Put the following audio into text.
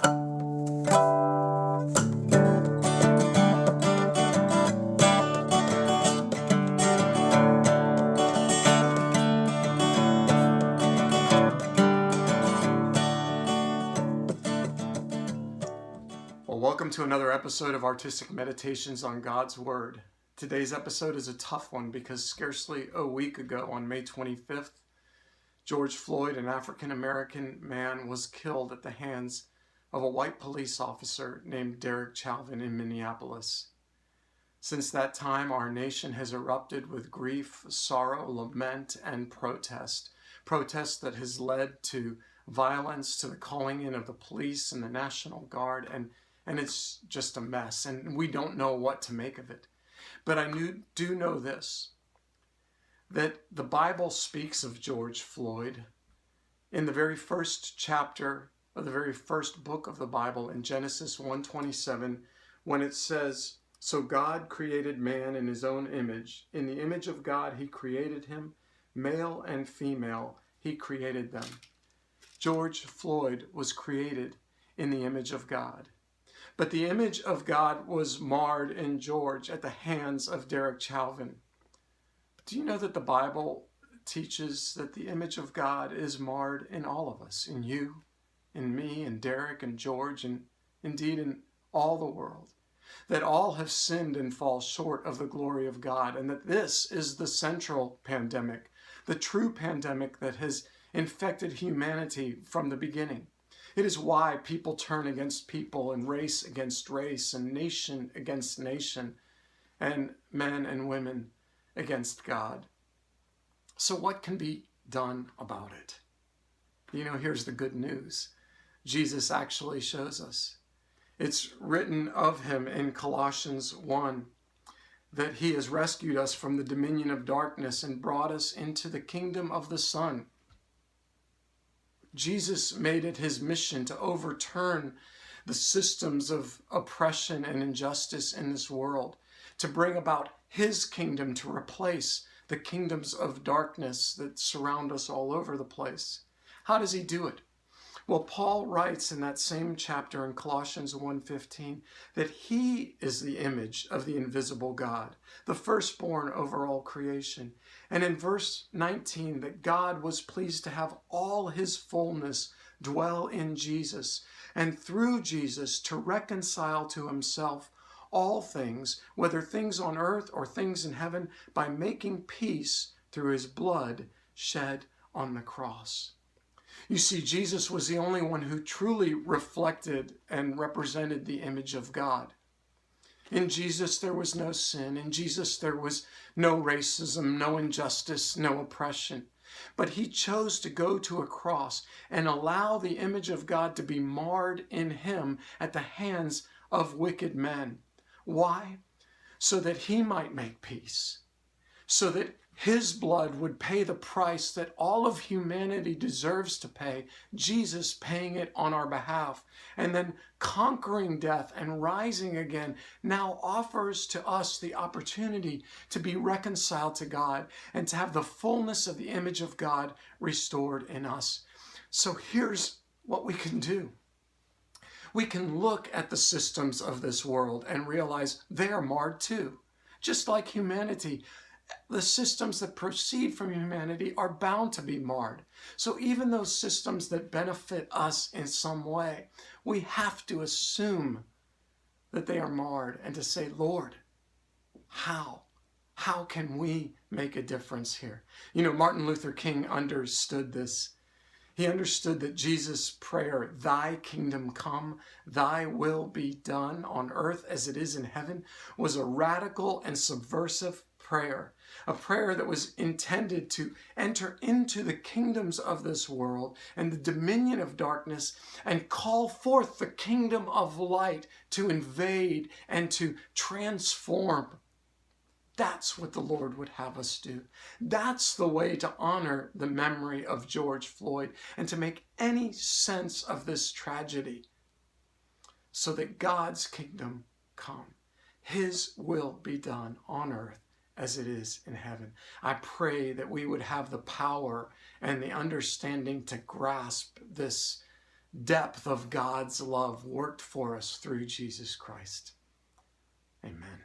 Well, welcome to another episode of Artistic Meditations on God's Word. Today's episode is a tough one because scarcely a week ago, on May 25th, George Floyd, an African-American man, was killed at the hands of a white police officer named Derek Chauvin in Minneapolis. Since that time, our nation has erupted with grief, sorrow, lament, and protest. Protest that has led to violence, to the calling in of the police and the National Guard, and it's just a mess, and we don't know what to make of it. But I do know this, that the Bible speaks of George Floyd in the very first chapter of the very first book of the Bible, in Genesis 1:27, when it says, "So God created man in his own image. In the image of God he created him, male and female he created them." George Floyd was created in the image of God. But the image of God was marred in George at the hands of Derek Chauvin. Do you know that the Bible teaches that the image of God is marred in all of us, in you, in me, in Derek and George, and indeed in all the world? That all have sinned and fall short of the glory of God, and that this is the central pandemic, the true pandemic that has infected humanity from the beginning. It is why people turn against people, and race against race, and nation against nation, and men and women against God. So what can be done about it? Here's the good news. Jesus actually shows us. It's written of him in Colossians 1 that he has rescued us from the dominion of darkness and brought us into the kingdom of the Son. Jesus made it his mission to overturn the systems of oppression and injustice in this world, to bring about his kingdom to replace the kingdoms of darkness that surround us all over the place. How does he do it? Well, Paul writes in that same chapter in Colossians 1:15 that he is the image of the invisible God, the firstborn over all creation. And in verse 19, that God was pleased to have all his fullness dwell in Jesus, and through Jesus to reconcile to himself all things, whether things on earth or things in heaven, by making peace through his blood shed on the cross. You see, Jesus was the only one who truly reflected and represented the image of God. In Jesus, there was no sin. In Jesus, there was no racism, no injustice, no oppression. But he chose to go to a cross and allow the image of God to be marred in him at the hands of wicked men. Why? So that he might make peace. So that his blood would pay the price that all of humanity deserves to pay, Jesus paying it on our behalf, and then conquering death and rising again, now offers to us the opportunity to be reconciled to God and to have the fullness of the image of God restored in us. So here's what we can do. We can look at the systems of this world and realize they are marred too. Just like humanity, the systems that proceed from humanity are bound to be marred. So even those systems that benefit us in some way, we have to assume that they are marred and to say, Lord, how? How can we make a difference here? Martin Luther King understood this. He understood that Jesus' prayer, "Thy kingdom come, thy will be done on earth as it is in heaven," was a radical and subversive prayer, a prayer that was intended to enter into the kingdoms of this world and the dominion of darkness and call forth the kingdom of light to invade and to transform. That's what the Lord would have us do. That's the way to honor the memory of George Floyd and to make any sense of this tragedy, so that God's kingdom come. His will be done on earth as it is in heaven. I pray that we would have the power and the understanding to grasp this depth of God's love worked for us through Jesus Christ. Amen.